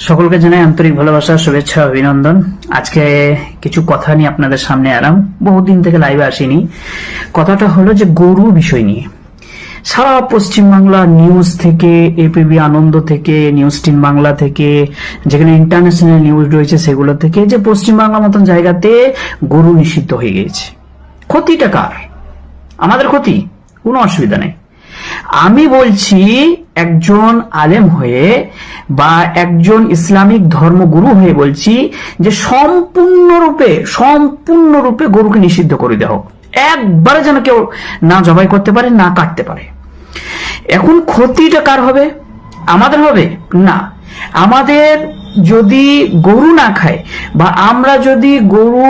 সকলকে জানাই আন্তরিক ভালোবাসা, শুভেচ্ছা, অভিনন্দন। আজকে কিছু কথা নিয়ে আপনাদের সামনে এলাম। বহুদিন থেকে লাইভে আসিনি। কথাটা হলো যে গরু বিষয় নিয়ে সারা পশ্চিমবাংলা নিউজ থেকে, এপিবি আনন্দ থেকে, নিউজ 10 বাংলা থেকে, যেখানে ইন্টারন্যাশনাল নিউজ রয়েছে সেগুলো থেকে, যে পশ্চিমবাংলার মতন জায়গাতে গরু নিষিদ্ধ হয়ে গেছে। ক্ষতিটা কার? আমাদের ক্ষতি, কোনো অসুবিধা নেই। আমি বলছি একজন আলেম হয়ে বা একজন ইসলামিক ধর্মগুরু হয়ে বলছি যে সম্পূর্ণরূপে গরুকে নিষিদ্ধ করে দেওয়া হোক। একবারে যেন কেউ না জবাই করতে পারে, না কাটতে পারে। এখন ক্ষতিটা কার হবে? আমাদের হবে না। আমাদের যদি গরু না খায় বা আমরা যদি গরু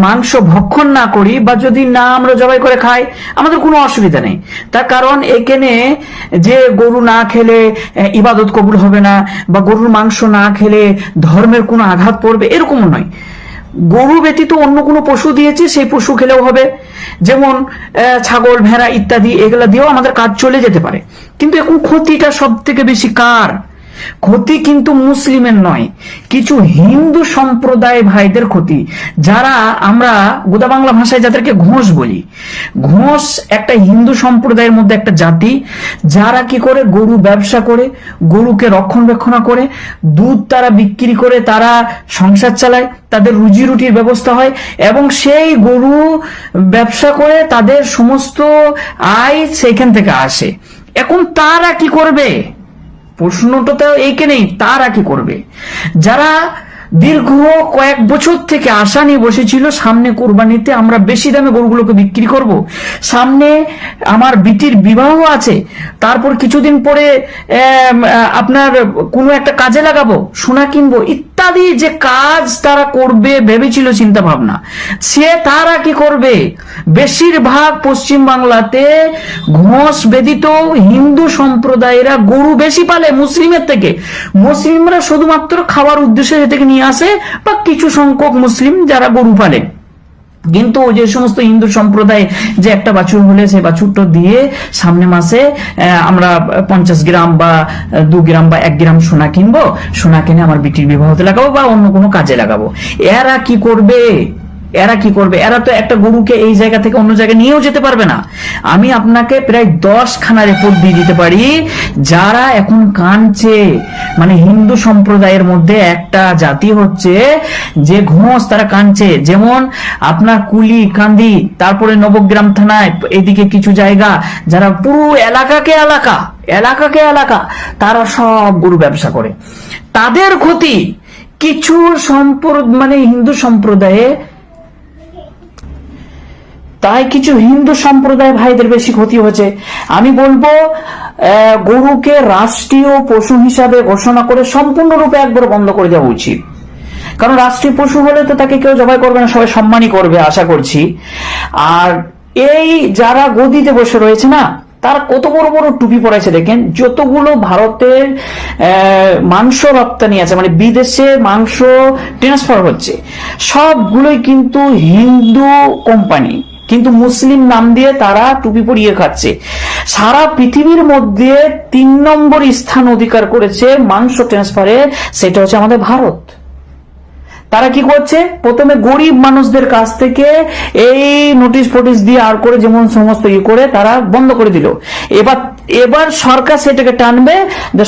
মাংস ভক্ষণ না করি বা যদি না আমরা জবাই করে খাই, আমাদের কোনো অসুবিধা নেই। তার কারণ এখানে যে গরু না খেলে ইবাদত কবুল হবে না বা গরুর মাংস না খেলে ধর্মের কোনো আঘাত পড়বে, এরকম নয়। গরু ব্যতীত অন্য কোনো পশু দিয়েছে, সেই পশু খেলেও হবে। যেমন ছাগল, ভেড়া ইত্যাদি, এগুলা দিয়েও আমাদের কাজ চলে যেতে পারে। কিন্তু এখন ক্ষতিটা সব থেকে বেশি কার? ক্ষতি কিন্তু মুসলিমের নয়, কিছু হিন্দু সম্প্রদায় ভাইদের ক্ষতি। যারা আমরা গোদা বাংলা ভাষায় যাদেরকে ঘোষ বলি, ঘোষ একটা হিন্দু সম্প্রদায়ের মধ্যে একটা জাতি, যারা কি করে গরু ব্যবসা করে, গরুকে রক্ষণাবেক্ষণ করে, দুধ তারা বিক্রি করে তারা সংসার চালায়, তাদের রুজি রুটির ব্যবস্থা হয় এবং সেই গরু ব্যবসা করে তাদের সমস্ত আয় সেইখান থেকে আসে। এখন তারা কি করবে? প্রশ্নটা তো এইখানেই, তারা কি করবে? যারা দীর্ঘ কয়েক বছর থেকে আশা নিয়ে বসেছিল সামনে কোরবানিতে আমরা বেশি দামে গরুগুলোকে বিক্রি করব, সামনে আমার বিটির বিবাহ আছে, তারপর কিছুদিন পরে আপনার কোনো একটা কাজে লাগাবো, সোনা কিনবো ইত্যাদি যে কাজ তারা করবে ভেবেছিল, চিন্তা ভাবনা, তারা কি করবে? বেশিরভাগ পশ্চিম বাংলাতে ঘোষ ব্যতীত হিন্দু সম্প্রদায়েরা গরু বেশি পালে মুসলিমের থেকে। মুসলিমরা শুধুমাত্র খাওয়ার উদ্দেশ্যে থেকে নিয়ে আসে বা কিছু সংখ্যক মুসলিম যারা গরু পালে। কিন্তু যে সমস্ত হিন্দু সম্প্রদায় যে একটা বাছুর হলে সেই বাছুরটা দিয়ে সামনে মাসে আমরা 50 গ্রাম বা 2 গ্রাম বা 1 গ্রাম সোনা কিনবো, সোনা কিনে আমার বিটির বিবাহতে লাগাবো বা অন্য কোনো কাজে লাগাবো। এরা কি করবে? এরা তো একটা গরুকে এই জায়গা থেকে অন্য জায়গায় নিয়েও যেতে পারবে না। আমি আপনাকে প্রায় 10 খানা রিপোর্ট দিয়ে দিতে পারি যারা এখন কাঁদছে। মানে হিন্দু সম্প্রদায়ের মধ্যে একটা জাতি হচ্ছে যে ঘোষ, তারা কাঁদছে। যেমন আপনার কুলি, কান্দি, তারপরে নবগ্রাম থানায় এদিকে কিছু জায়গা, যারা পুরো এলাকাকে এলাকা তারা সব গরু ব্যবসা করে। তাদের ক্ষতি কিছু মানে হিন্দু সম্প্রদায়ে, তাই কিছু হিন্দু সম্প্রদায় ভাইদের বেশি ক্ষতি হচ্ছে। আমি বলবো গরুকে রাষ্ট্রীয় পশু হিসাবে ঘোষণা করে সম্পূর্ণরূপে একবার বন্ধ করে দেওয়া উচিত। কারণ রাষ্ট্রীয় পশু হলে তো তাকে কেউ জবাই করবে না, সবাই সম্মানই করবে আশা করছি। আর এই যারা গদিতে বসে রয়েছে না, তার কত বড় বড় টুপি পরাইছে দেখেন। যতগুলো ভারতের মাংস রপ্তানি আছে, মানে বিদেশে মাংস ট্রান্সফার হচ্ছে, সবগুলোই কিন্তু হিন্দু কোম্পানি, কিন্তু মুসলিম নাম দিয়ে তারা টুপি পরিয়ে খাচ্ছে। সারা পৃথিবীর মধ্যে 3 নম্বর স্থান অধিকার করেছে মাংস ট্রান্সফারে, সেটা হচ্ছে আমাদের ভারত। তারা কি করছে? প্রথমে গরিব মানুষদের কাছ থেকে এই নোটিশ ফোটিশ দিয়ে আর করে যেমন সমস্ত করে তারা বন্ধ করে দিল। এবার সরকার সেটাকে টানবে,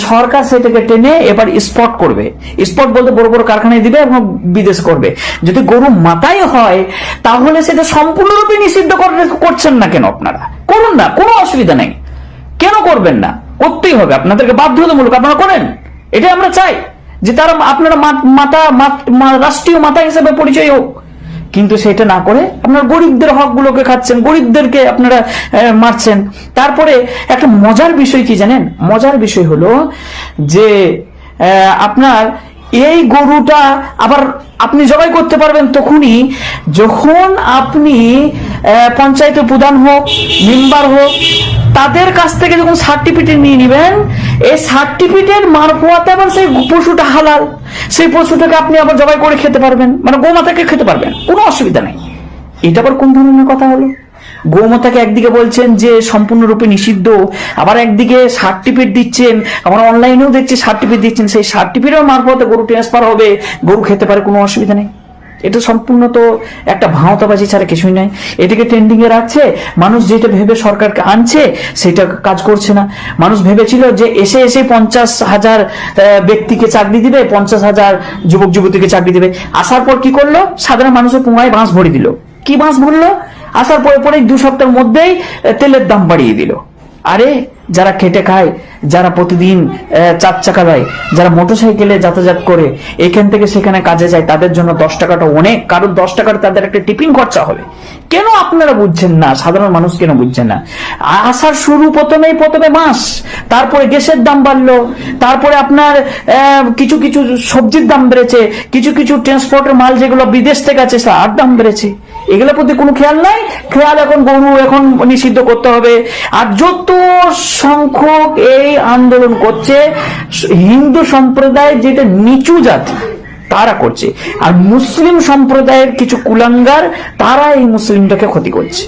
সরকার সেটাকে টেনে এবার স্পট করবে। স্পট বলতে বড় বড় কারখানায় দিবে এবং বিদেশ করবে। যদি গরু মাতাই হয় তাহলে সেটা সম্পূর্ণরূপে নিষিদ্ধ করছেন না কেন? আপনারা করুন না, কোনো অসুবিধা নেই। কেন করবেন না? করতেই হবে, আপনাদেরকে বাধ্যতামূলক আপনারা করেন। এটা আমরা চাই যে তারা আপনারা রাষ্ট্রীয় মাতা হিসেবে পরিচয় হোক, কিন্তু সেটা না করে আপনার গরিবদের হক গুলোকে খাচ্ছেন, গরিবদেরকে আপনারা মারছেন। তারপরে একটা মজার বিষয় কি জানেন? মজার বিষয় হলো যে আপনার এই গরুটা আবার আপনি জবাই করতে পারবেন তখনই যখন আপনি পঞ্চায়েতের প্রধান হোক, মেম্বার হোক, তাদের কাছ থেকে যখন সার্টিফিকেট নিয়ে নেবেন, এই সার্টিফিকেট মারফত আবার সেই পশুটা হালাল, সেই পশুটাকে আপনি আবার জবাই করে খেতে পারবেন, মানে গোমাতাকে খেতে পারবেন, কোনো অসুবিধা নেই। এটা আবার কোন ধরনের কথা হলো? গৌমাতাকে একদিকে বলছেন যে সম্পূর্ণরূপে নিষিদ্ধ, আবার একদিকে সার্টিফিকেট দিচ্ছেন, আবার অনলাইনেও দেখছি সার্টিফিকেট দিচ্ছেন, সেই সার্টিফিকেটের মারফতে গরু ট্রান্সফার হবে, গরু খেতে পারে, কোনো অসুবিধা নেই। এটা সম্পূর্ণ তো একটা ভাঁওতাবাজি ছাড়া কিছুই নয়। এটাকে ট্রেন্ডিং এ রাখছে মানুষ, যেটা ভেবে সরকারকে আনছে সেটা কাজ করছে না। মানুষ ভেবেছিল যে এসে 50,000 ব্যক্তিকে চাকরি দিবে, 50,000 যুবক যুবতীকে চাকরি দিবে। আসার পর কি করলো? সাধারণ মানুষের পুঙ্গায় বাঁশ ভরে দিল। কি বাঁশ ভরলো? আসার পরে 2 সপ্তাহের মধ্যেই তেলের দাম বাড়িয়ে দিল। আরে যারা খেটে খায়, যারা প্রতিদিন 4 চাকা দেয়, যারা মোটরসাইকেলে যাতায়াত করে এখান থেকে সেখানে কাজে যায়, তাদের জন্য 10 টাকাটা অনেক। কারণ 10 টাকার তাদের একটা টিফিন খরচা হবে। কেন আপনারা বুঝছেন না? সাধারণ মানুষ কেন বুঝছেন না? আসার শুরু প্রথমে মাস, তারপরে গ্যাসের দাম বাড়লো, তারপরে আপনার কিছু কিছু সবজির দাম বেড়েছে, কিছু কিছু ট্রান্সপোর্টের মাল যেগুলো বিদেশ থেকে আছে তার দাম বেড়েছে। এগুলোর প্রতি কোনো খেয়াল নাই। খেয়াল এখন গরু এখন নিষিদ্ধ করতে হবে। আর যত সংখ্যক এই আন্দোলন করছে হিন্দু সম্প্রদায়, যেটা নিচু জাতি, তারা করছে। আর মুসলিম সম্প্রদায়ের কিছু কুলাঙ্গার, তারা এই মুসলিমটাকে ক্ষতি করছে।